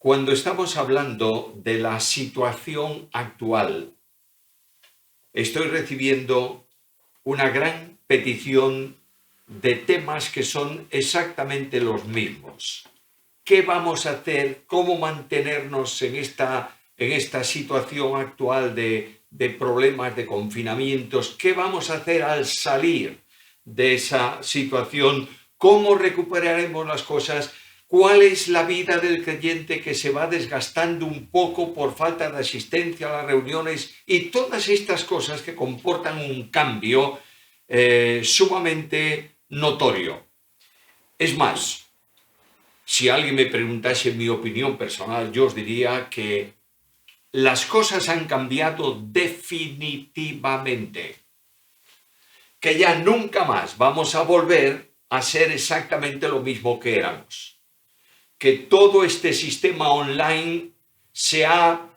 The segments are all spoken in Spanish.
Cuando estamos hablando de la situación actual, estoy recibiendo una gran petición de temas que son exactamente los mismos. ¿Qué vamos a hacer? ¿Cómo mantenernos en esta situación actual de problemas, de confinamientos? ¿Qué vamos a hacer al salir de esa situación? ¿Cómo recuperaremos las cosas? ¿Cuál es la vida del creyente que se va desgastando un poco por falta de asistencia a las reuniones? Y todas estas cosas que comportan un cambio sumamente notorio. Es más, si alguien me preguntase mi opinión personal, yo os diría que las cosas han cambiado definitivamente, que ya nunca más vamos a volver a ser exactamente lo mismo que éramos, que todo este sistema online se ha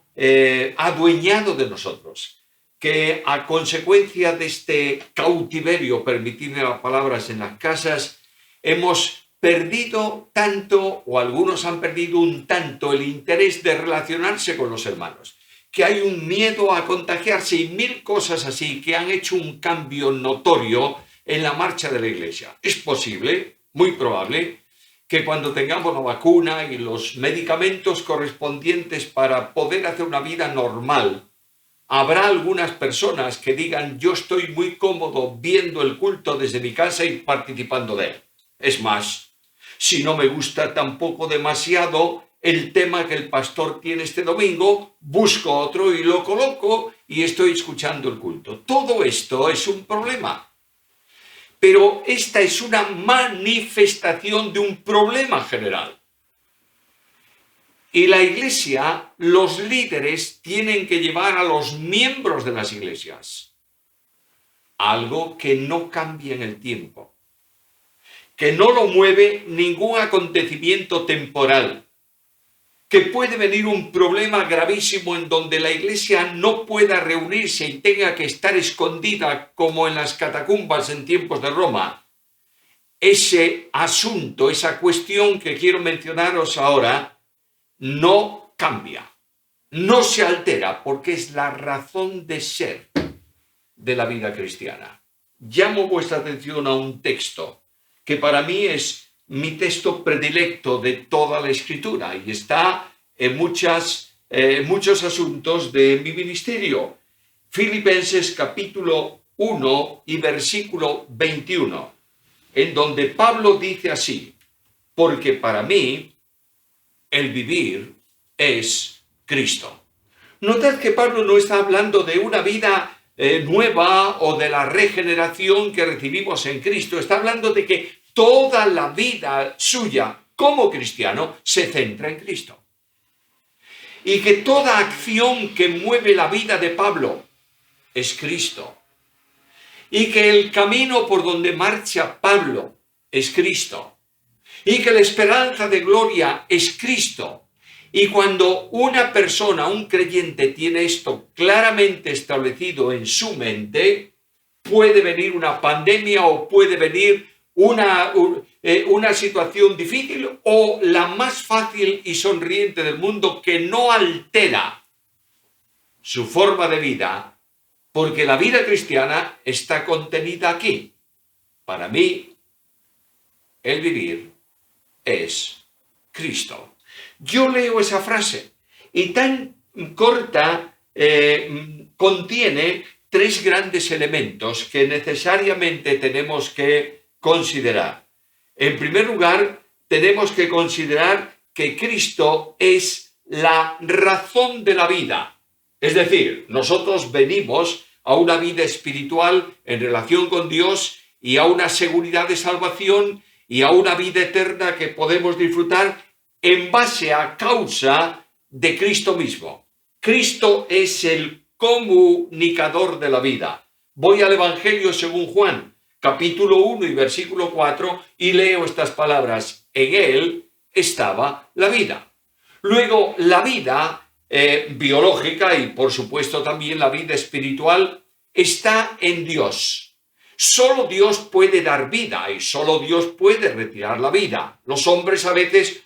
adueñado de nosotros, que a consecuencia de este cautiverio, permitidme las palabras, en las casas, hemos perdido tanto, o algunos han perdido un tanto, el interés de relacionarse con los hermanos, que hay un miedo a contagiarse y mil cosas así que han hecho un cambio notorio en la marcha de la Iglesia. Es posible, muy probable, que cuando tengamos la vacuna y los medicamentos correspondientes para poder hacer una vida normal, habrá algunas personas que digan: yo estoy muy cómodo viendo el culto desde mi casa y participando de él. Es más, si no me gusta tampoco demasiado el tema que el pastor tiene este domingo, busco otro y lo coloco y estoy escuchando el culto. Todo esto es un problema. Pero esta es una manifestación de un problema general. Y la Iglesia, los líderes, tienen que llevar a los miembros de las iglesias algo que no cambie en el tiempo, que no lo mueve ningún acontecimiento temporal, que puede venir un problema gravísimo en donde la Iglesia no pueda reunirse y tenga que estar escondida como en las catacumbas en tiempos de Roma. Ese asunto, esa cuestión que quiero mencionaros ahora, no cambia, no se altera, porque es la razón de ser de la vida cristiana. Llamo vuestra atención a un texto que para mí es mi texto predilecto de toda la Escritura y está en muchos asuntos de mi ministerio. Filipenses capítulo 1 y versículo 21, en donde Pablo dice así: porque para mí el vivir es Cristo. Notad que Pablo no está hablando de una vida nueva o de la regeneración que recibimos en Cristo. Está hablando de que toda la vida suya como cristiano se centra en Cristo. Y que toda acción que mueve la vida de Pablo es Cristo. Y que el camino por donde marcha Pablo es Cristo. Y que la esperanza de gloria es Cristo. Y cuando una persona, un creyente, tiene esto claramente establecido en su mente, puede venir una pandemia o puede venir una situación difícil o la más fácil y sonriente del mundo, que no altera su forma de vida, porque la vida cristiana está contenida aquí. Para mí, el vivir es Cristo. Yo leo esa frase y tan corta contiene tres grandes elementos que necesariamente tenemos que considerar. En primer lugar, tenemos que considerar que Cristo es la razón de la vida. Es decir, nosotros venimos a una vida espiritual en relación con Dios y a una seguridad de salvación y a una vida eterna que podemos disfrutar en base a causa de Cristo mismo. Cristo es el comunicador de la vida. Voy al Evangelio según Juan, capítulo 1 y versículo 4, y leo estas palabras: en él estaba la vida. Luego, la vida biológica y por supuesto también la vida espiritual está en Dios. Solo Dios puede dar vida y solo Dios puede retirar la vida. Los hombres a veces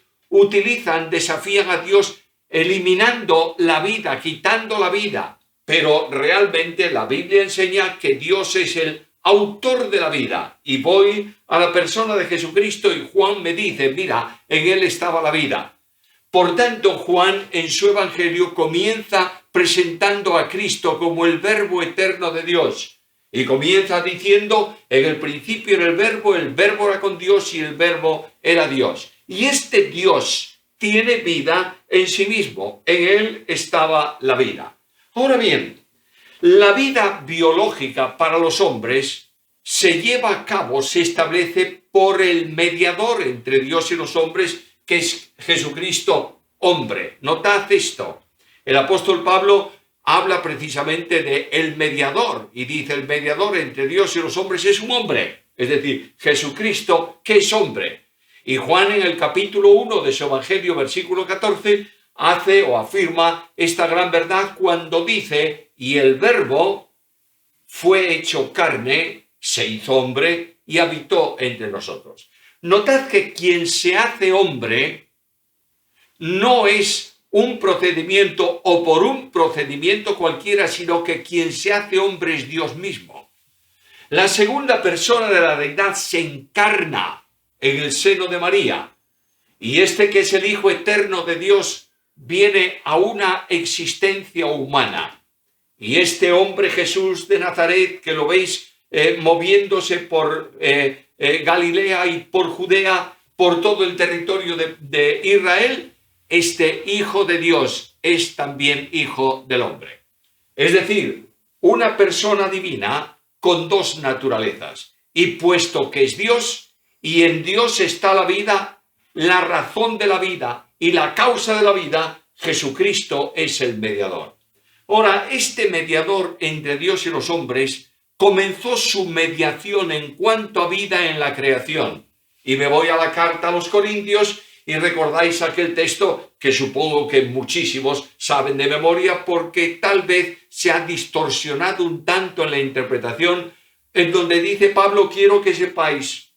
desafían a Dios eliminando la vida, quitando la vida. Pero realmente la Biblia enseña que Dios es el autor de la vida. Y voy a la persona de Jesucristo y Juan me dice, mira, en él estaba la vida. Por tanto, Juan en su evangelio comienza presentando a Cristo como el Verbo eterno de Dios. Y comienza diciendo, en el principio era el Verbo era con Dios y el Verbo era Dios. Y este Dios tiene vida en sí mismo, en él estaba la vida. Ahora bien, la vida biológica para los hombres se lleva a cabo, se establece por el mediador entre Dios y los hombres, que es Jesucristo, hombre. Notad esto. El apóstol Pablo habla precisamente de el mediador y dice el mediador entre Dios y los hombres es un hombre, es decir, Jesucristo, que es hombre. Y Juan en el capítulo 1 de su Evangelio, versículo 14, hace o afirma esta gran verdad cuando dice, y el Verbo fue hecho carne, se hizo hombre y habitó entre nosotros. Notad que quien se hace hombre no es un procedimiento o por un procedimiento cualquiera, sino que quien se hace hombre es Dios mismo. La segunda persona de la deidad se encarna en el seno de María. Y este que es el Hijo eterno de Dios viene a una existencia humana. Y este hombre Jesús de Nazaret, que lo veis moviéndose por Galilea y por Judea, por todo el territorio de Israel, este Hijo de Dios es también Hijo del hombre. Es decir, una persona divina con dos naturalezas. Y puesto que es Dios, y en Dios está la vida, la razón de la vida y la causa de la vida, Jesucristo es el mediador. Ahora, este mediador entre Dios y los hombres comenzó su mediación en cuanto a vida en la creación. Y me voy a la carta a los Corintios y recordáis aquel texto que supongo que muchísimos saben de memoria porque tal vez se ha distorsionado un tanto en la interpretación, en donde dice Pablo, quiero que sepáis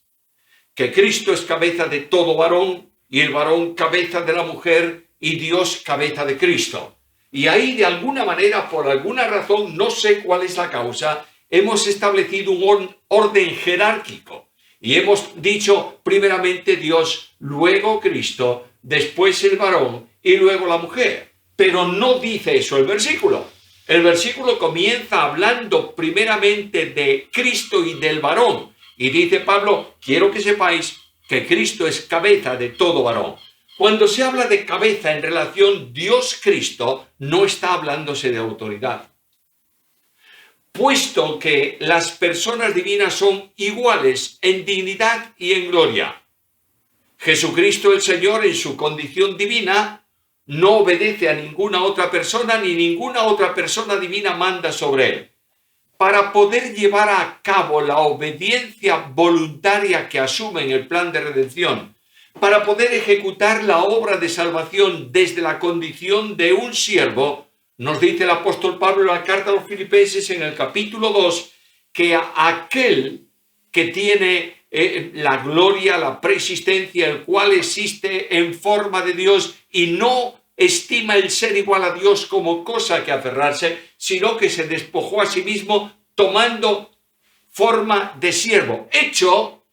que Cristo es cabeza de todo varón y el varón cabeza de la mujer y Dios cabeza de Cristo. Y ahí de alguna manera, por alguna razón, no sé cuál es la causa, hemos establecido un orden jerárquico. Y hemos dicho primeramente Dios, luego Cristo, después el varón y luego la mujer. Pero no dice eso el versículo. El versículo comienza hablando primeramente de Cristo y del varón. Y dice Pablo, quiero que sepáis que Cristo es cabeza de todo varón. Cuando se habla de cabeza en relación Dios-Cristo, no está hablándose de autoridad. Puesto que las personas divinas son iguales en dignidad y en gloria. Jesucristo el Señor en su condición divina no obedece a ninguna otra persona ni ninguna otra persona divina manda sobre él. Para poder llevar a cabo la obediencia voluntaria que asume en el plan de redención, para poder ejecutar la obra de salvación desde la condición de un siervo, nos dice el apóstol Pablo en la carta a los Filipenses en el capítulo 2, que aquel que tiene la gloria, la preexistencia, el cual existe en forma de Dios y no estima el ser igual a Dios como cosa que aferrarse, sino que se despojó a sí mismo tomando forma de siervo, hecho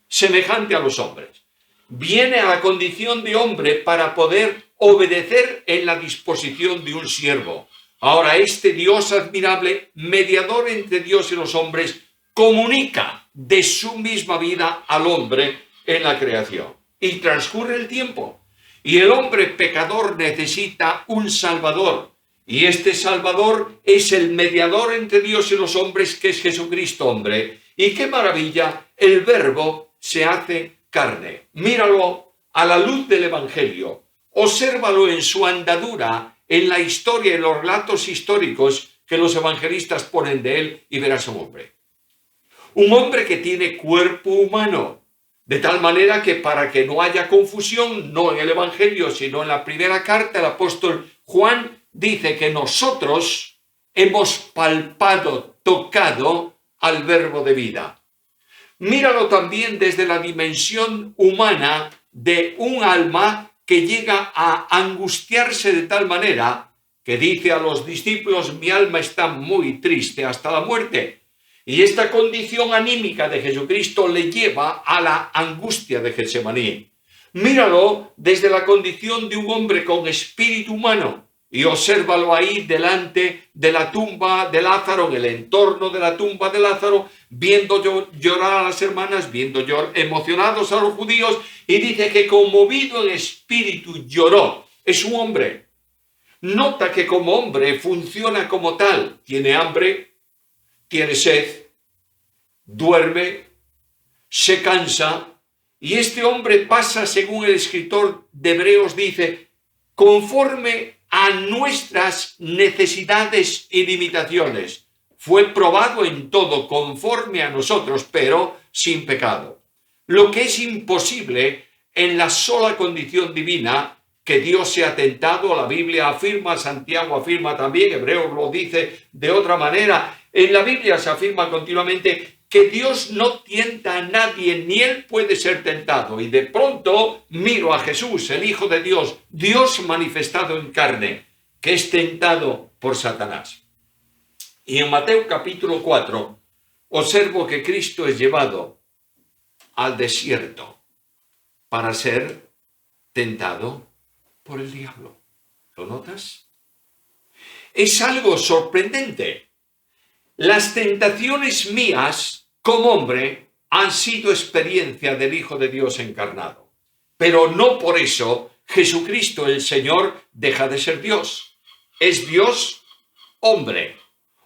semejante a los hombres. Viene a la condición de hombre para poder obedecer en la disposición de un siervo. Ahora, este Dios admirable, mediador entre Dios y los hombres, comunica de su misma vida al hombre en la creación. Y transcurre el tiempo. Y el hombre pecador necesita un Salvador. Y este Salvador es el mediador entre Dios y los hombres, que es Jesucristo hombre. Y qué maravilla, el Verbo se hace carne. Míralo a la luz del Evangelio. Obsérvalo en su andadura, en la historia, en los relatos históricos que los evangelistas ponen de él y verás un hombre. Un hombre que tiene cuerpo humano, de tal manera que para que no haya confusión, no en el Evangelio, sino en la primera carta, el apóstol Juan dice que nosotros hemos palpado, tocado al Verbo de vida. Míralo también desde la dimensión humana de un alma que llega a angustiarse de tal manera que dice a los discípulos: mi alma está muy triste hasta la muerte. Y esta condición anímica de Jesucristo le lleva a la angustia de Getsemaní. Míralo desde la condición de un hombre con espíritu humano y obsérvalo ahí delante de la tumba de Lázaro, en el entorno de la tumba de Lázaro, viendo llorar a las hermanas, viendo emocionados a los judíos, y dice que conmovido en espíritu lloró. Es un hombre. Nota que como hombre funciona como tal. Tiene hambre, tiene sed, duerme, se cansa, y este hombre pasa, según el escritor de Hebreos dice, conforme a nuestras necesidades y limitaciones. Fue probado en todo conforme a nosotros, pero sin pecado. Lo que es imposible en la sola condición divina, que Dios sea tentado, la Biblia afirma, Santiago afirma también, Hebreos lo dice de otra manera. En la Biblia se afirma continuamente que Dios no tienta a nadie, ni Él puede ser tentado. Y de pronto miro a Jesús, el Hijo de Dios, Dios manifestado en carne, que es tentado por Satanás. Y en Mateo capítulo 4, observo que Cristo es llevado al desierto para ser tentado por el diablo. ¿Lo notas? Es algo sorprendente. Las tentaciones mías como hombre han sido experiencia del Hijo de Dios encarnado. Pero no por eso Jesucristo el Señor deja de ser Dios. Es Dios hombre.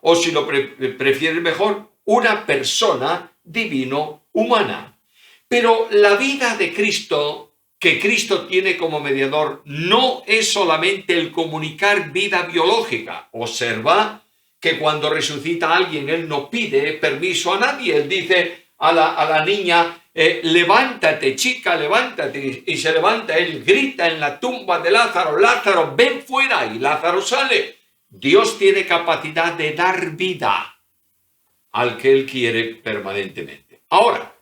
O si lo prefieres mejor, una persona divino-humana. Pero la vida de Cristo, que Cristo tiene como mediador, no es solamente el comunicar vida biológica. Observa que cuando resucita a alguien, Él no pide permiso a nadie. Él dice a la niña, levántate, chica, levántate. Y se levanta, Él grita en la tumba de Lázaro, Lázaro, ven fuera. Y Lázaro sale. Dios tiene capacidad de dar vida al que Él quiere permanentemente. Ahora,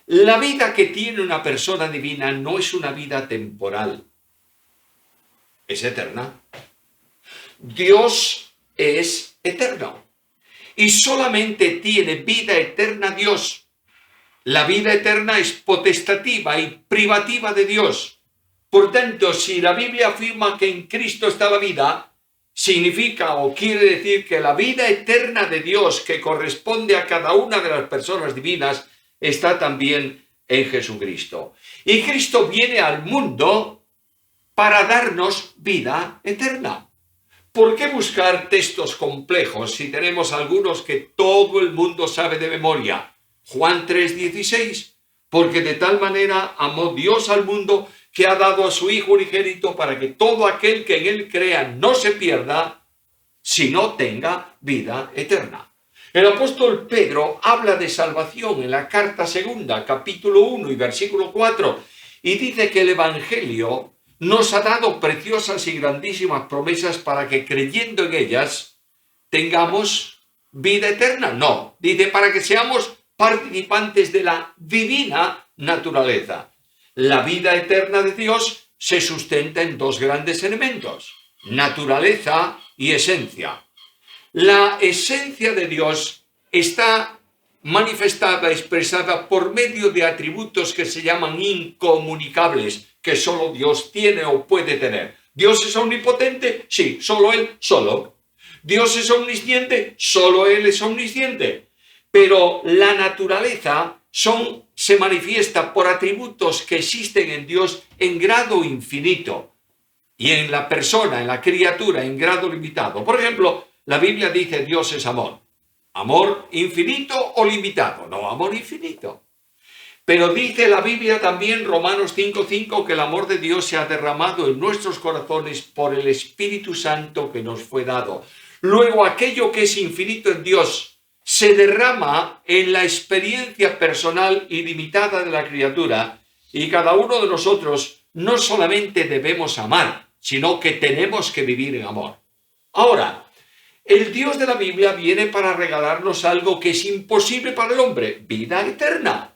la vida que tiene una persona divina no es una vida temporal, es eterna. Dios es eterno y solamente tiene vida eterna Dios. La vida eterna es potestativa y privativa de Dios. Por tanto, si la Biblia afirma que en Cristo está la vida, significa o quiere decir que la vida eterna de Dios que corresponde a cada una de las personas divinas está también en Jesucristo. Y Cristo viene al mundo para darnos vida eterna. ¿Por qué buscar textos complejos si tenemos algunos que todo el mundo sabe de memoria? Juan 3:16, porque de tal manera amó Dios al mundo que ha dado a su Hijo unigénito para que todo aquel que en Él crea no se pierda, sino tenga vida eterna. El apóstol Pedro habla de salvación en la carta segunda, capítulo 1 y versículo 4, y dice que el Evangelio nos ha dado preciosas y grandísimas promesas para que creyendo en ellas tengamos vida eterna. No, dice para que seamos participantes de la divina naturaleza. La vida eterna de Dios se sustenta en dos grandes elementos: naturaleza y esencia. La esencia de Dios está manifestada, expresada por medio de atributos que se llaman incomunicables, que solo Dios tiene o puede tener. ¿Dios es omnipotente? Sí, solo Él, solo. ¿Dios es omnisciente? Solo Él es omnisciente. Pero la naturaleza se manifiesta por atributos que existen en Dios en grado infinito y en la persona, en la criatura, en grado limitado. Por ejemplo, la Biblia dice Dios es amor. ¿Amor infinito o limitado? No, amor infinito. Pero dice la Biblia también, Romanos 5:5, que el amor de Dios se ha derramado en nuestros corazones por el Espíritu Santo que nos fue dado. Luego, aquello que es infinito en Dios se derrama en la experiencia personal y limitada de la criatura, y cada uno de nosotros no solamente debemos amar, sino que tenemos que vivir en amor. Ahora, el Dios de la Biblia viene para regalarnos algo que es imposible para el hombre: vida eterna.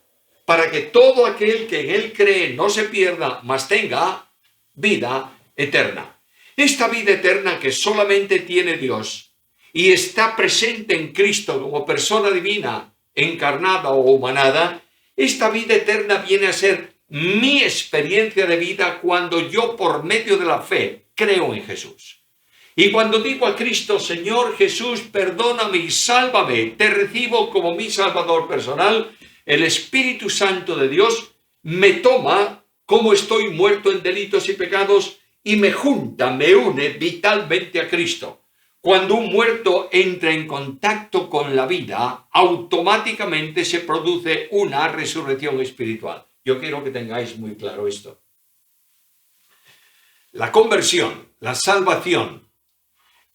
para que todo aquel que en él cree no se pierda, mas tenga vida eterna. Esta vida eterna que solamente tiene Dios y está presente en Cristo como persona divina, encarnada o humanada, esta vida eterna viene a ser mi experiencia de vida cuando yo, por medio de la fe, creo en Jesús. Y cuando digo a Cristo, Señor Jesús, perdóname y sálvame, te recibo como mi Salvador personal, el Espíritu Santo de Dios me toma como estoy muerto en delitos y pecados y me junta, me une vitalmente a Cristo. Cuando un muerto entra en contacto con la vida, automáticamente se produce una resurrección espiritual. Yo quiero que tengáis muy claro esto. La conversión, la salvación,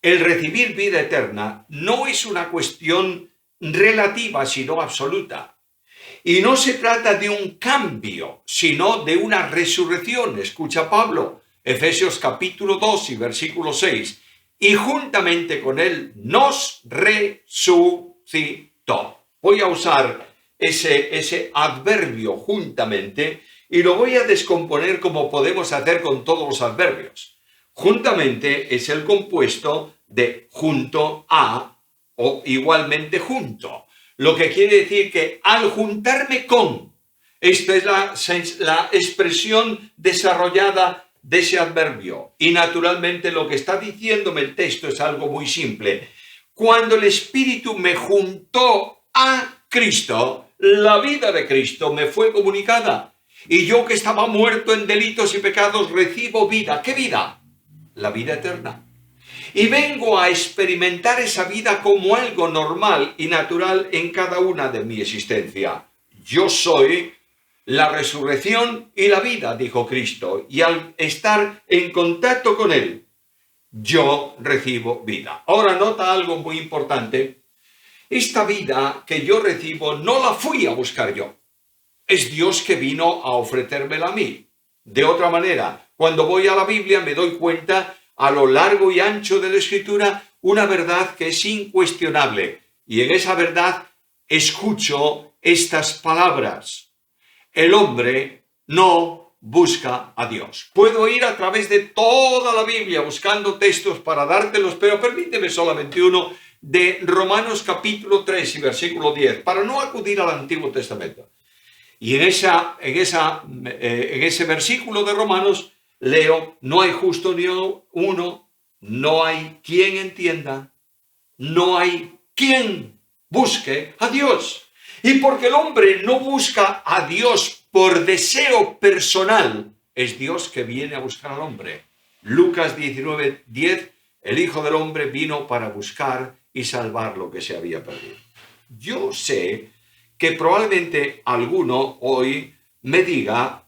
el recibir vida eterna no es una cuestión relativa, sino absoluta. Y no se trata de un cambio, sino de una resurrección. Escucha Pablo, Efesios capítulo 2 y versículo 6. Y juntamente con él nos resucitó. Voy a usar ese adverbio juntamente y lo voy a descomponer como podemos hacer con todos los adverbios. Juntamente es el compuesto de junto a o igualmente junto. Lo que quiere decir que al juntarme con, esta es la expresión desarrollada de ese adverbio. Y naturalmente lo que está diciéndome el texto es algo muy simple. Cuando el Espíritu me juntó a Cristo, la vida de Cristo me fue comunicada. Y yo que estaba muerto en delitos y pecados recibo vida. ¿Qué vida? La vida eterna. Y vengo a experimentar esa vida como algo normal y natural en cada una de mi existencia. Yo soy la resurrección y la vida, dijo Cristo, y al estar en contacto con Él, yo recibo vida. Ahora nota algo muy importante. Esta vida que yo recibo no la fui a buscar yo. Es Dios que vino a ofrecérmela a mí. De otra manera, cuando voy a la Biblia me doy cuenta a lo largo y ancho de la Escritura una verdad que es incuestionable. Y en esa verdad escucho estas palabras. El hombre no busca a Dios. Puedo ir a través de toda la Biblia buscando textos para dártelos, pero permíteme solamente uno de Romanos capítulo 3 y versículo 10, para no acudir al Antiguo Testamento. Y en ese versículo de Romanos leo, no hay justo ni uno, no hay quien entienda, no hay quien busque a Dios. Y porque el hombre no busca a Dios por deseo personal, es Dios que viene a buscar al hombre. Lucas 19:10, el Hijo del Hombre vino para buscar y salvar lo que se había perdido. Yo sé que probablemente alguno hoy me diga,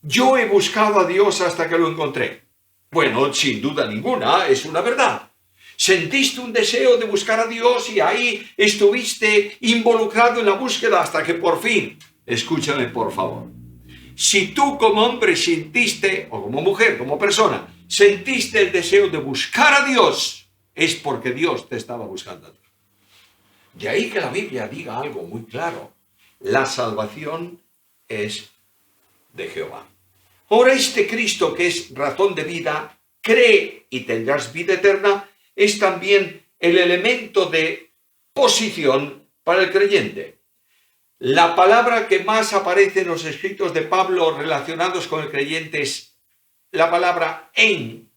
yo he buscado a Dios hasta que lo encontré. Bueno, sin duda ninguna, es una verdad. Sentiste un deseo de buscar a Dios y ahí estuviste involucrado en la búsqueda hasta que por fin, escúchame por favor, si tú como hombre sentiste, o como mujer, como persona, sentiste el deseo de buscar a Dios, es porque Dios te estaba buscando a ti. De ahí que la Biblia diga algo muy claro. La salvación es de Jehová. Ahora este Cristo que es razón de vida, cree y tendrás vida eterna, es también el elemento de posición para el creyente. La palabra que más aparece en los escritos de Pablo relacionados con el creyente es la palabra en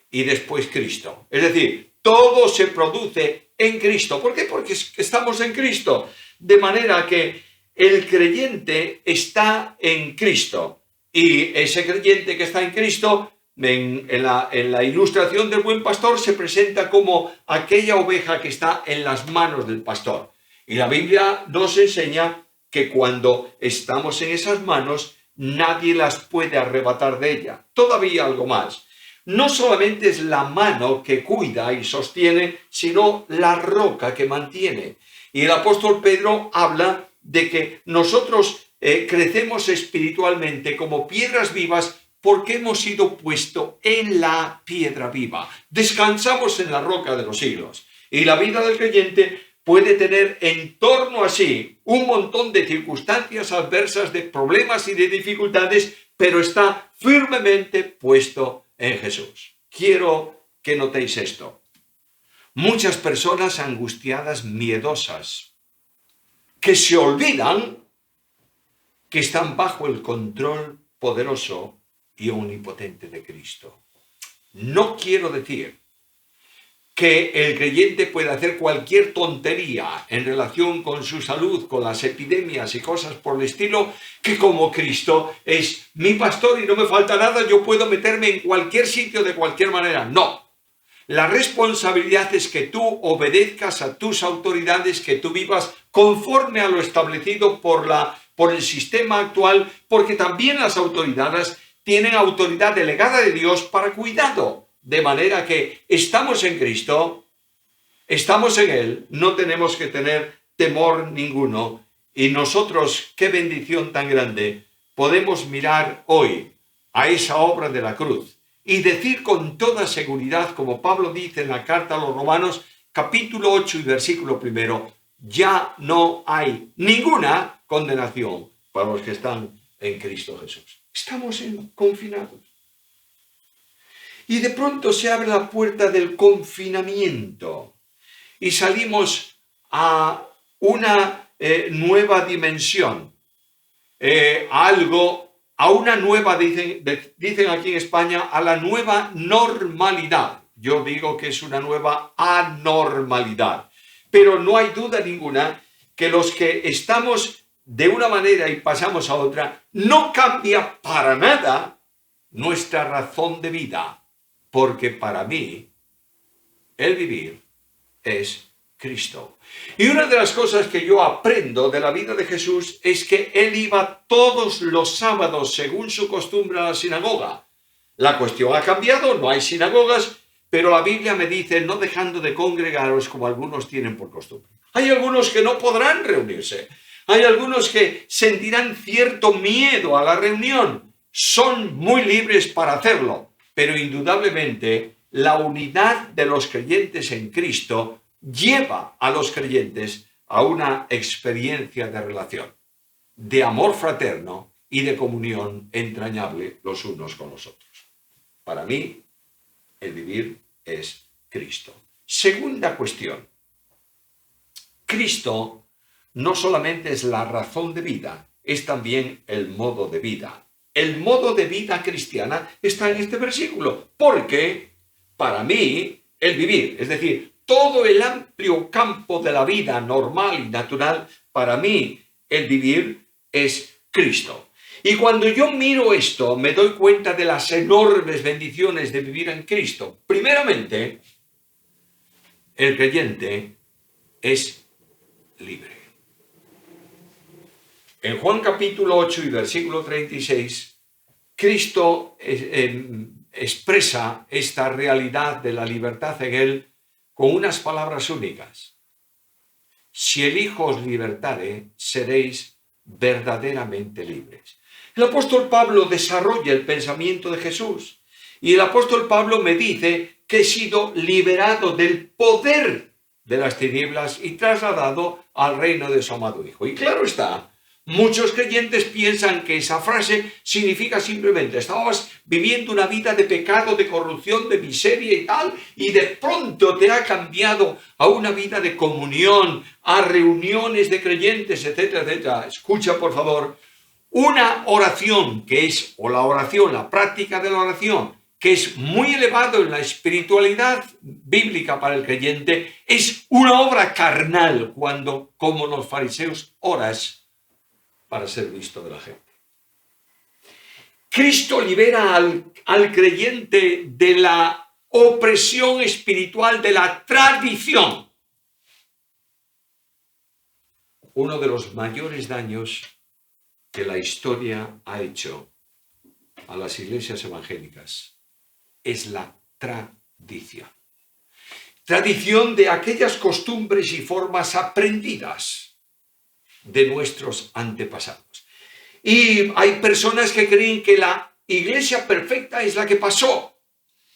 y después Cristo. Es decir, todo se produce en Cristo. ¿Por qué? Porque estamos en Cristo. De manera que el creyente está en Cristo. Y ese creyente que está en Cristo, en la ilustración del buen pastor, se presenta como aquella oveja que está en las manos del pastor. Y la Biblia nos enseña que cuando estamos en esas manos, nadie las puede arrebatar de ella. Todavía algo más. No solamente es la mano que cuida y sostiene, sino la roca que mantiene. Y el apóstol Pedro habla de que nosotros crecemos espiritualmente como piedras vivas porque hemos sido puestos en la piedra viva. Descansamos en la roca de los siglos. Y la vida del creyente puede tener en torno a sí un montón de circunstancias adversas, de problemas y de dificultades, pero está firmemente puesto en Jesús. Quiero que notéis esto. Muchas personas angustiadas, miedosas, que se olvidan que están bajo el control poderoso y omnipotente de Cristo. No quiero decir que el creyente pueda hacer cualquier tontería en relación con su salud, con las epidemias y cosas por el estilo, que como Cristo es mi pastor y no me falta nada, yo puedo meterme en cualquier sitio de cualquier manera. No. La responsabilidad es que tú obedezcas a tus autoridades, que tú vivas conforme a lo establecido por el sistema actual, porque también las autoridades tienen autoridad delegada de Dios para cuidado. De manera que estamos en Cristo, estamos en Él, no tenemos que tener temor ninguno. Y nosotros, qué bendición tan grande, podemos mirar hoy a esa obra de la cruz y decir con toda seguridad, como Pablo dice en la carta a los Romanos, capítulo 8 y versículo 1, ya no hay ninguna condenación para los que están en Cristo Jesús. Estamos confinados. Y de pronto se abre la puerta del confinamiento y salimos a una nueva dimensión, a una nueva, dicen aquí en España, a la nueva normalidad. Yo digo que es una nueva anormalidad, pero no hay duda ninguna que los que estamos de una manera y pasamos a otra, no cambia para nada nuestra razón de vida. Porque para mí, el vivir es Cristo. Y una de las cosas que yo aprendo de la vida de Jesús es que Él iba todos los sábados, según su costumbre, a la sinagoga. La cuestión ha cambiado, no hay sinagogas, pero la Biblia me dice, no dejando de congregaros como algunos tienen por costumbre. Hay algunos que no podrán reunirse. Hay algunos que sentirán cierto miedo a la reunión. Son muy libres para hacerlo. Pero indudablemente la unidad de los creyentes en Cristo lleva a los creyentes a una experiencia de relación, de amor fraterno y de comunión entrañable los unos con los otros. Para mí, el vivir es Cristo. Segunda cuestión. Cristo no solamente es la razón de vida, es también el modo de vida. El modo de vida cristiana está en este versículo, porque para mí el vivir, es decir, todo el amplio campo de la vida normal y natural, para mí el vivir es Cristo. Y cuando yo miro esto, me doy cuenta de las enormes bendiciones de vivir en Cristo. Primeramente, el creyente es libre. En Juan capítulo 8 y versículo 36, Cristo expresa esta realidad de la libertad en Él con unas palabras únicas. Si el Hijo os libertare, seréis verdaderamente libres. El apóstol Pablo desarrolla el pensamiento de Jesús y el apóstol Pablo me dice que he sido liberado del poder de las tinieblas y trasladado al reino de su amado Hijo. Y claro está, muchos creyentes piensan que esa frase significa simplemente estabas viviendo una vida de pecado, de corrupción, de miseria y tal, y de pronto te ha cambiado a una vida de comunión, a reuniones de creyentes, etcétera, etcétera. Escucha, por favor, una oración que es, o la oración, la práctica de la oración, que es muy elevado en la espiritualidad bíblica para el creyente, es una obra carnal cuando, como los fariseos, oras para ser visto de la gente. Cristo libera al creyente de la opresión espiritual de la tradición. Uno de los mayores daños que la historia ha hecho a las iglesias evangélicas es la tradición. Tradición de aquellas costumbres y formas aprendidas de nuestros antepasados. Y hay personas que creen que la iglesia perfecta es la que pasó.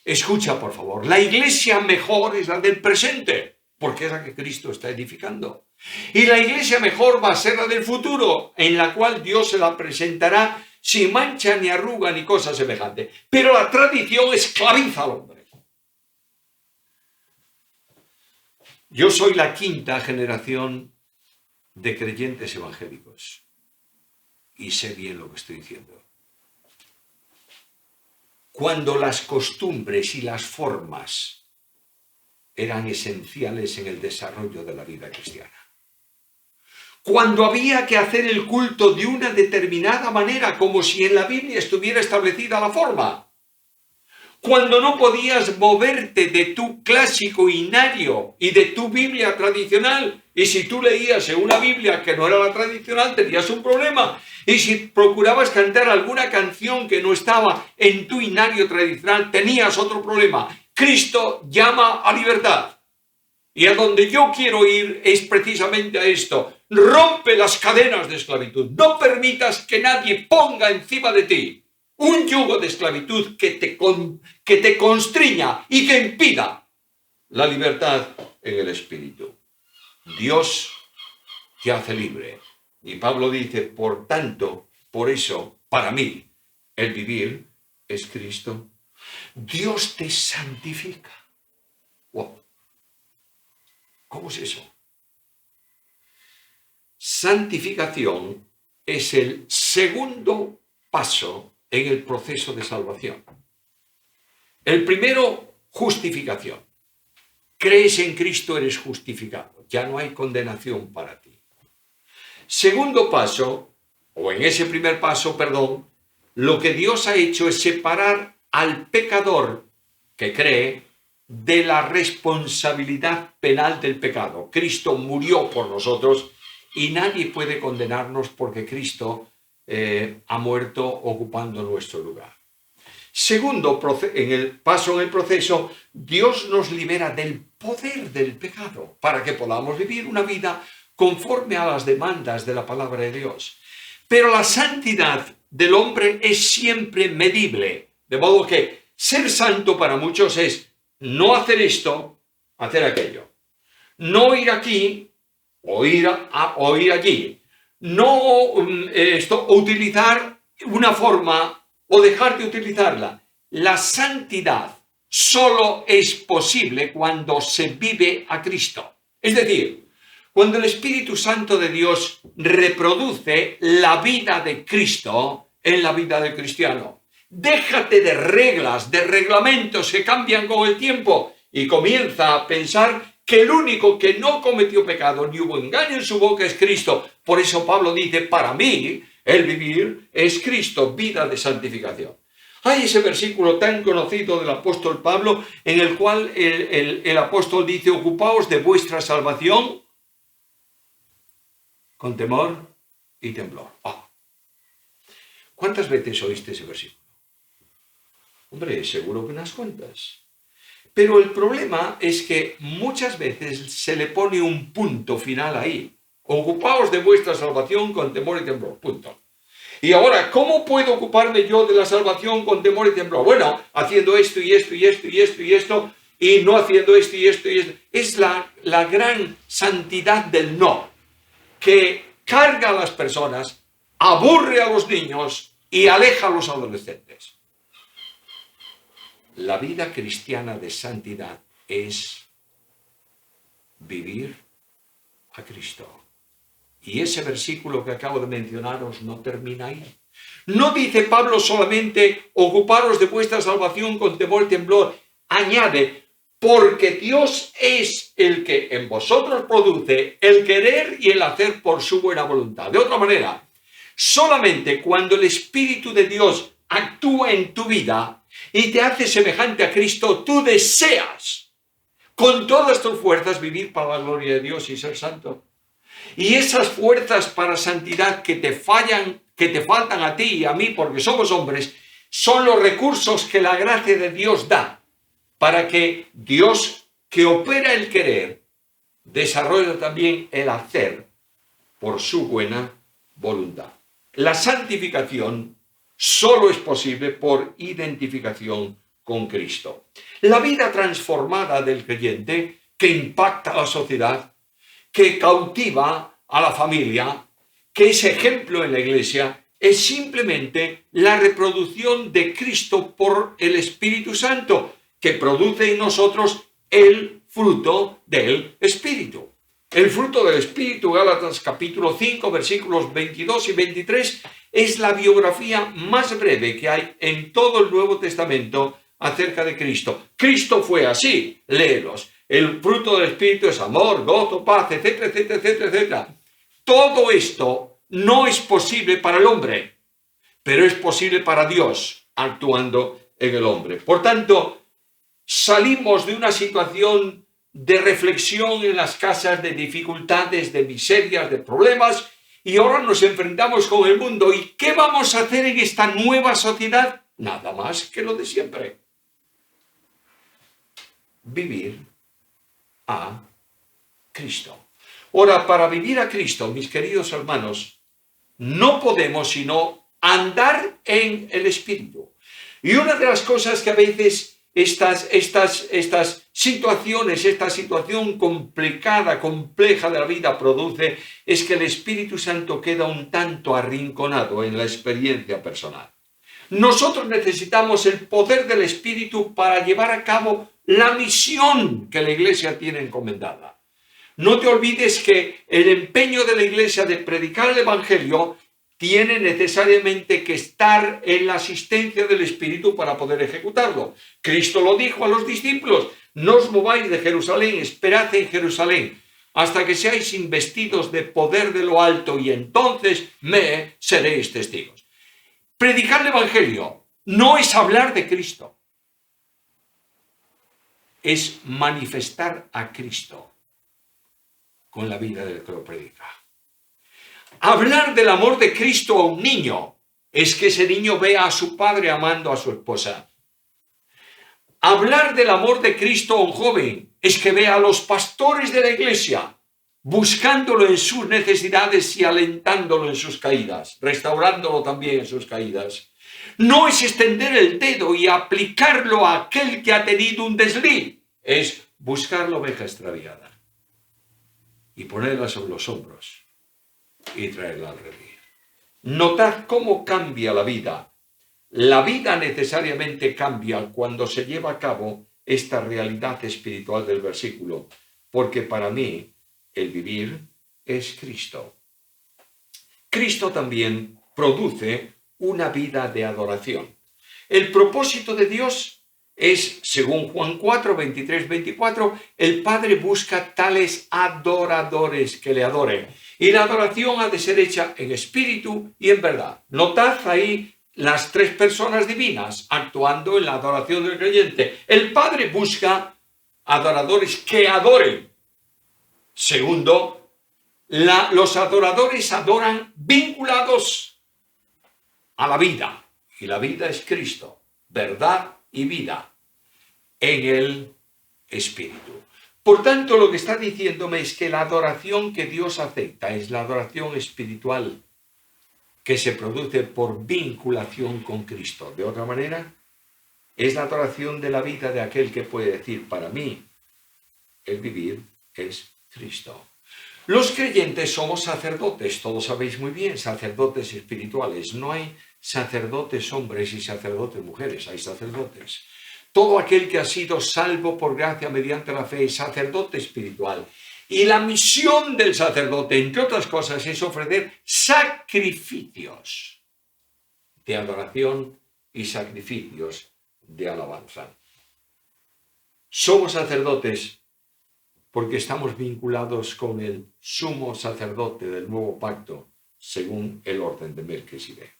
Escucha, por favor, la iglesia mejor es la del presente. porque es la que Cristo está edificando. Y la iglesia mejor va a ser la del futuro, en la cual Dios se la presentará sin mancha ni arruga ni cosa semejante. Pero la tradición esclaviza al hombre. Yo soy la quinta generación de creyentes evangélicos y sé bien lo que estoy diciendo. Cuando las costumbres y las formas eran esenciales en el desarrollo de la vida cristiana. Cuando había que hacer el culto de una determinada manera, como si en la Biblia estuviera establecida la forma. Cuando no podías moverte de tu clásico inario y de tu Biblia tradicional, y si tú leías en una Biblia que no era la tradicional, tenías un problema. Y si procurabas cantar alguna canción que no estaba en tu inario tradicional, tenías otro problema. Cristo llama a libertad. Y a donde yo quiero ir es precisamente a esto. Rompe las cadenas de esclavitud. No permitas que nadie ponga encima de ti un yugo de esclavitud que te constriña y que impida la libertad en el espíritu. Dios te hace libre. Y Pablo dice, por tanto, por eso, para mí, el vivir es Cristo. Dios te santifica. Wow. ¿Cómo es eso? Santificación es el segundo paso en el proceso de salvación. El primero, justificación. Crees en Cristo, eres justificado. Ya no hay condenación para ti. Segundo paso, o en ese primer paso, perdón, lo que Dios ha hecho es separar al pecador que cree de la responsabilidad penal del pecado. Cristo murió por nosotros y nadie puede condenarnos porque Cristo ha muerto ocupando nuestro lugar. Segundo, en el proceso, Dios nos libera del poder del pecado para que podamos vivir una vida conforme a las demandas de la palabra de Dios. Pero la santidad del hombre es siempre medible, de modo que ser santo para muchos es no hacer esto, hacer aquello. No ir aquí o ir allí. No utilizar una forma o dejar de utilizarla. La santidad solo es posible cuando se vive a Cristo. Es decir, cuando el Espíritu Santo de Dios reproduce la vida de Cristo en la vida del cristiano. Déjate de reglas, de reglamentos que cambian con el tiempo y comienza a pensar que el único que no cometió pecado ni hubo engaño en su boca es Cristo. Por eso Pablo dice, para mí, el vivir es Cristo, vida de santificación. Hay ese versículo tan conocido del apóstol Pablo en el cual el apóstol dice, ocupaos de vuestra salvación con temor y temblor. Oh. ¿Cuántas veces oíste ese versículo? Hombre, seguro que unas cuantas. Pero el problema es que muchas veces se le pone un punto final ahí. Ocupaos de vuestra salvación con temor y temblor. Punto. Y ahora, ¿cómo puedo ocuparme yo de la salvación con temor y temblor? Bueno, haciendo esto y esto y esto y esto y esto, y no haciendo esto y esto y esto. Es la gran santidad del no, que carga a las personas, aburre a los niños y aleja a los adolescentes. La vida cristiana de santidad es vivir a Cristo. Y ese versículo que acabo de mencionaros no termina ahí. No dice Pablo solamente ocuparos de vuestra salvación con temor y temblor. Añade, porque Dios es el que en vosotros produce el querer y el hacer por su buena voluntad. De otra manera, solamente cuando el Espíritu de Dios actúa en tu vida y te hace semejante a Cristo, tú deseas con todas tus fuerzas vivir para la gloria de Dios y ser santo. Y esas fuerzas para santidad que te faltan a ti y a mí porque somos hombres, son los recursos que la gracia de Dios da para que Dios, que opera el querer, desarrolle también el hacer por su buena voluntad. La santificación solo es posible por identificación con Cristo. La vida transformada del creyente que impacta a la sociedad, que cautiva a la familia, que es ejemplo en la iglesia, es simplemente la reproducción de Cristo por el Espíritu Santo, que produce en nosotros el fruto del Espíritu. El fruto del Espíritu, Gálatas capítulo 5, versículos 22 y 23, es la biografía más breve que hay en todo el Nuevo Testamento acerca de Cristo. Cristo fue así, léelos. El fruto del Espíritu es amor, gozo, paz, etcétera, etcétera, etcétera, etcétera. Todo esto no es posible para el hombre, pero es posible para Dios actuando en el hombre. Por tanto, salimos de una situación de reflexión en las casas, de dificultades, de miserias, de problemas, y ahora nos enfrentamos con el mundo. ¿Y qué vamos a hacer en esta nueva sociedad? Nada más que lo de siempre. Vivir a Cristo. Ahora, para vivir a Cristo, mis queridos hermanos, no podemos sino andar en el Espíritu. Y una de las cosas que a veces esta situación complicada, compleja de la vida produce, es que el Espíritu Santo queda un tanto arrinconado en la experiencia personal. Nosotros necesitamos el poder del Espíritu para llevar a cabo la misión que la Iglesia tiene encomendada. No te olvides que el empeño de la Iglesia de predicar el Evangelio tiene necesariamente que estar en la asistencia del Espíritu para poder ejecutarlo. Cristo lo dijo a los discípulos: no os mováis de Jerusalén, esperad en Jerusalén, hasta que seáis investidos de poder de lo alto, y entonces me seréis testigos. Predicar el Evangelio no es hablar de Cristo, es manifestar a Cristo con la vida del que lo predica. Hablar del amor de Cristo a un niño es que ese niño vea a su padre amando a su esposa. Hablar del amor de Cristo a un joven es que vea a los pastores de la iglesia buscándolo en sus necesidades y alentándolo en sus caídas, restaurándolo también en sus caídas. No es extender el dedo y aplicarlo a aquel que ha tenido un desliz, es buscar la oveja extraviada y ponerla sobre los hombros y traerla al redil. Notad cómo cambia la vida. La vida necesariamente cambia cuando se lleva a cabo esta realidad espiritual del versículo, porque para mí el vivir es Cristo. Cristo también produce una vida de adoración. El propósito de Dios es, según Juan 4, 23, 24, el Padre busca tales adoradores que le adoren. Y la adoración ha de ser hecha en espíritu y en verdad. Notad ahí las tres personas divinas actuando en la adoración del creyente. El Padre busca adoradores que adoren. Segundo, los adoradores adoran vinculados a la vida. Y la vida es Cristo, verdad y vida en el Espíritu. Por tanto, lo que está diciéndome es que la adoración que Dios acepta es la adoración espiritual que se produce por vinculación con Cristo. De otra manera, es la adoración de la vida de aquel que puede decir: para mí, el vivir es Cristo. Los creyentes somos sacerdotes, todos sabéis muy bien, sacerdotes espirituales. No hay sacerdotes hombres y sacerdotes mujeres, hay sacerdotes. Todo aquel que ha sido salvo por gracia mediante la fe es sacerdote espiritual. Y la misión del sacerdote, entre otras cosas, es ofrecer sacrificios de adoración y sacrificios de alabanza. Somos sacerdotes porque estamos vinculados con el sumo sacerdote del nuevo pacto, según el orden de Melquisedec.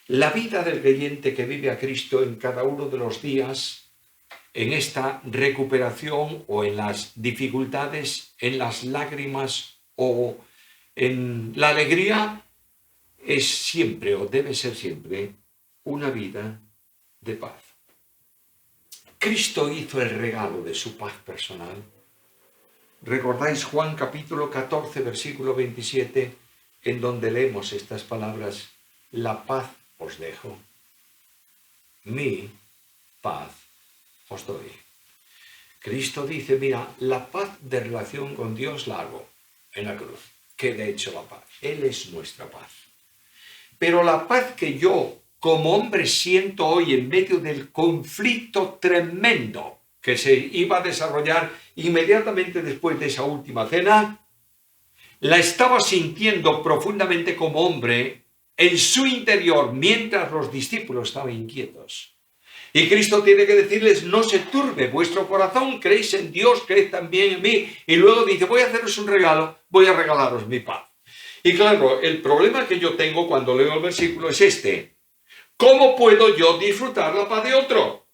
La vida del creyente que vive a Cristo en cada uno de los días, en esta recuperación o en las dificultades, en las lágrimas o en la alegría, es siempre o debe ser siempre una vida de paz. Cristo hizo el regalo de su paz personal. ¿Recordáis Juan capítulo 14, versículo 27, en donde leemos estas palabras: la paz os dejo, mi paz os doy? Cristo dice, mira, la paz de relación con Dios la hago en la cruz, que de hecho la paz. Él es nuestra paz. Pero la paz que yo como hombre siento hoy en medio del conflicto tremendo que se iba a desarrollar inmediatamente después de esa última cena, la estaba sintiendo profundamente como hombre en su interior mientras los discípulos estaban inquietos. Y Cristo tiene que decirles, no se turbe vuestro corazón, creéis en Dios, creed también en mí. Y luego dice, voy a haceros un regalo, voy a regalaros mi paz. Y claro, el problema que yo tengo cuando leo el versículo es este. ¿Cómo puedo yo disfrutar la paz de otro?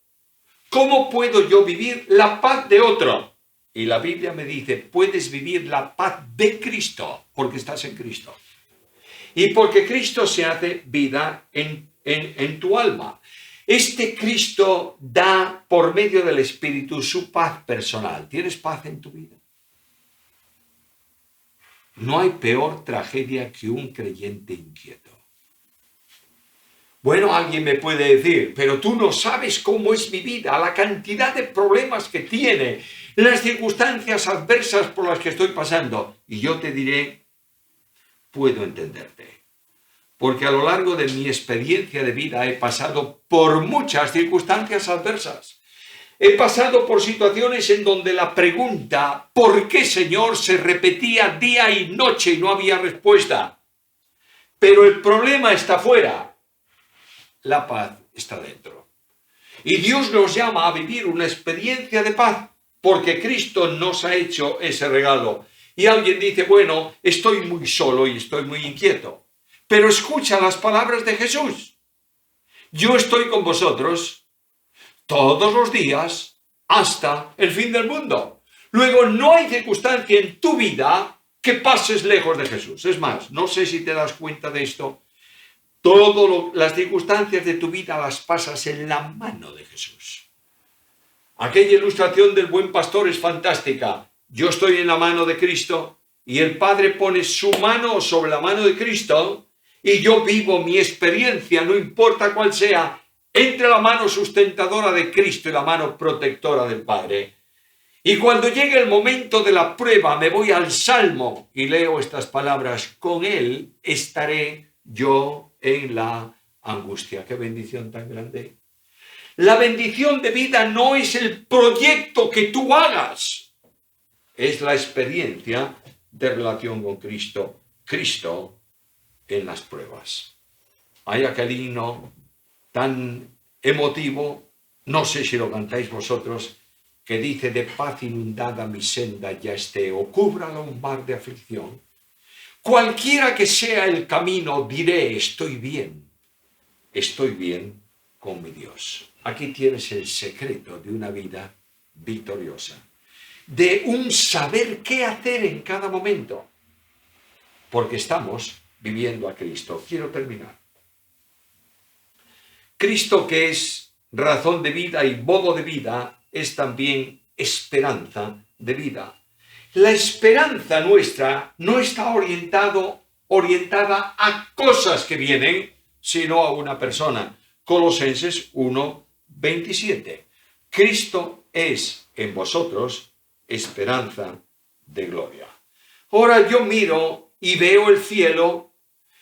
¿Cómo puedo yo vivir la paz de otro? Y la Biblia me dice, puedes vivir la paz de Cristo, porque estás en Cristo. Y porque Cristo se hace vida en tu alma. Este Cristo da por medio del Espíritu su paz personal. ¿Tienes paz en tu vida? No hay peor tragedia que un creyente inquieto. Bueno, alguien me puede decir, pero tú no sabes cómo es mi vida, la cantidad de problemas que tiene, las circunstancias adversas por las que estoy pasando. Y yo te diré, puedo entenderte. Porque a lo largo de mi experiencia de vida he pasado por muchas circunstancias adversas. He pasado por situaciones en donde la pregunta ¿por qué, Señor?, se repetía día y noche y no había respuesta. Pero el problema está fuera, la paz está dentro. Y Dios nos llama a vivir una experiencia de paz porque Cristo nos ha hecho ese regalo. Y alguien dice, bueno, estoy muy solo y estoy muy inquieto. Pero escucha las palabras de Jesús. Yo estoy con vosotros todos los días hasta el fin del mundo. Luego, no hay circunstancia en tu vida que pases lejos de Jesús. Es más, no sé si te das cuenta de esto. Las circunstancias de tu vida las pasas en la mano de Jesús. Aquella ilustración del buen pastor es fantástica. Yo estoy en la mano de Cristo y el Padre pone su mano sobre la mano de Cristo y yo vivo mi experiencia, no importa cuál sea, entre la mano sustentadora de Cristo y la mano protectora del Padre. Y cuando llegue el momento de la prueba, me voy al Salmo y leo estas palabras. Con Él estaré yo en la angustia. ¡Qué bendición tan grande! La bendición de vida no es el proyecto que tú hagas. Es la experiencia de relación con Cristo. Cristo en las pruebas. Hay aquel himno tan emotivo, no sé si lo cantáis vosotros, que dice, de paz inundada mi senda ya esté, o cúbrala un mar de aflicción. Cualquiera que sea el camino, diré, estoy bien con mi Dios. Aquí tienes el secreto de una vida victoriosa, de un saber qué hacer en cada momento, porque estamos viviendo a Cristo. Quiero terminar. Cristo, que es razón de vida y modo de vida, es también esperanza de vida. La esperanza nuestra no está orientada a cosas que vienen, sino a una persona. Colosenses 1:27. Cristo es en vosotros esperanza de gloria. Ahora yo miro y veo el cielo,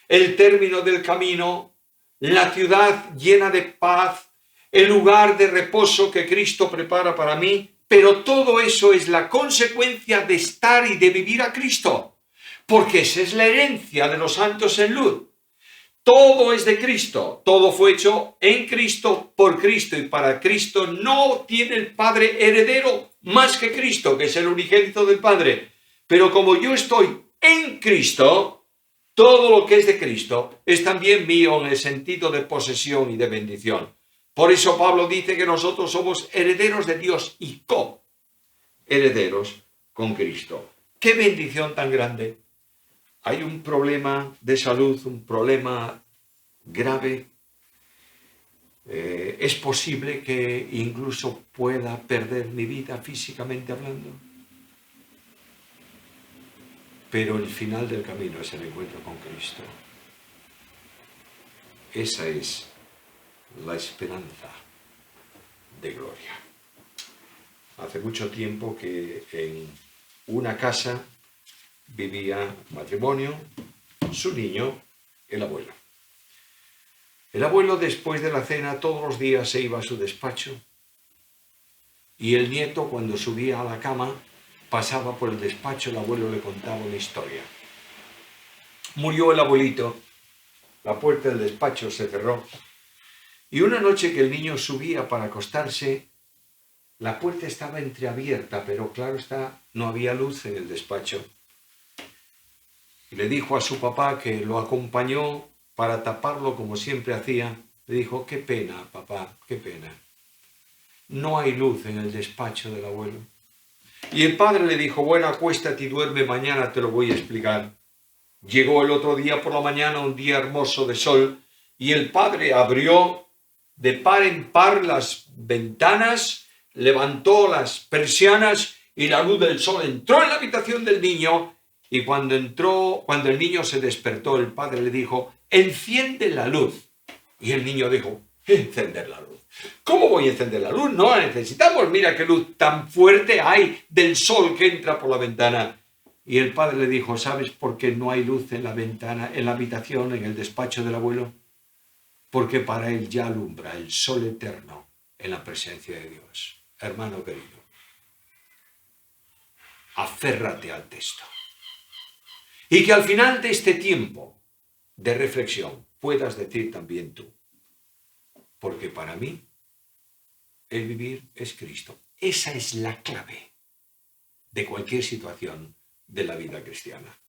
el término del camino, la ciudad llena de paz, el lugar de reposo que Cristo prepara para mí, pero todo eso es la consecuencia de estar y de vivir a Cristo, porque esa es la herencia de los santos en luz. Todo es de Cristo, todo fue hecho en Cristo, por Cristo y para Cristo. No tiene el Padre heredero más que Cristo, que es el unigénito del Padre. Pero como yo estoy en Cristo, todo lo que es de Cristo es también mío en el sentido de posesión y de bendición. Por eso Pablo dice que nosotros somos herederos de Dios y co-herederos con Cristo. ¡Qué bendición tan grande! Hay un problema de salud, un problema grave. Es posible que incluso pueda perder mi vida físicamente hablando. Pero el final del camino es el encuentro con Cristo. Esa es la esperanza de gloria. hace mucho tiempo que en una casa vivía matrimonio, su niño, el abuelo. El abuelo, después de la cena, todos los días se iba a su despacho y el nieto, cuando subía a la cama, pasaba por el despacho, el abuelo le contaba una historia. Murió el abuelito, la puerta del despacho se cerró y una noche que el niño subía para acostarse, la puerta estaba entreabierta, pero claro está, no había luz en el despacho. Y le dijo a su papá, que lo acompañó para taparlo como siempre hacía, le dijo: qué pena, papá, qué pena. No hay luz en el despacho del abuelo. Y el padre le dijo: bueno, acuéstate y duerme, mañana te lo voy a explicar. Llegó el otro día por la mañana, un día hermoso de sol, y el padre abrió de par en par las ventanas, levantó las persianas y la luz del sol entró en la habitación del niño. Y cuando el niño se despertó, el padre le dijo: enciende la luz. Y el niño dijo: encender la luz. ¿Cómo voy a encender la luz? No la necesitamos. Mira qué luz tan fuerte hay del sol que entra por la ventana. Y el padre le dijo: ¿sabes por qué no hay luz en la ventana, en la habitación, en el despacho del abuelo? Porque para él ya alumbra el sol eterno en la presencia de Dios. Hermano querido, aférrate al texto. Y que al final de este tiempo de reflexión puedas decir también tú: porque para mí el vivir es Cristo. Esa es la clave de cualquier situación de la vida cristiana.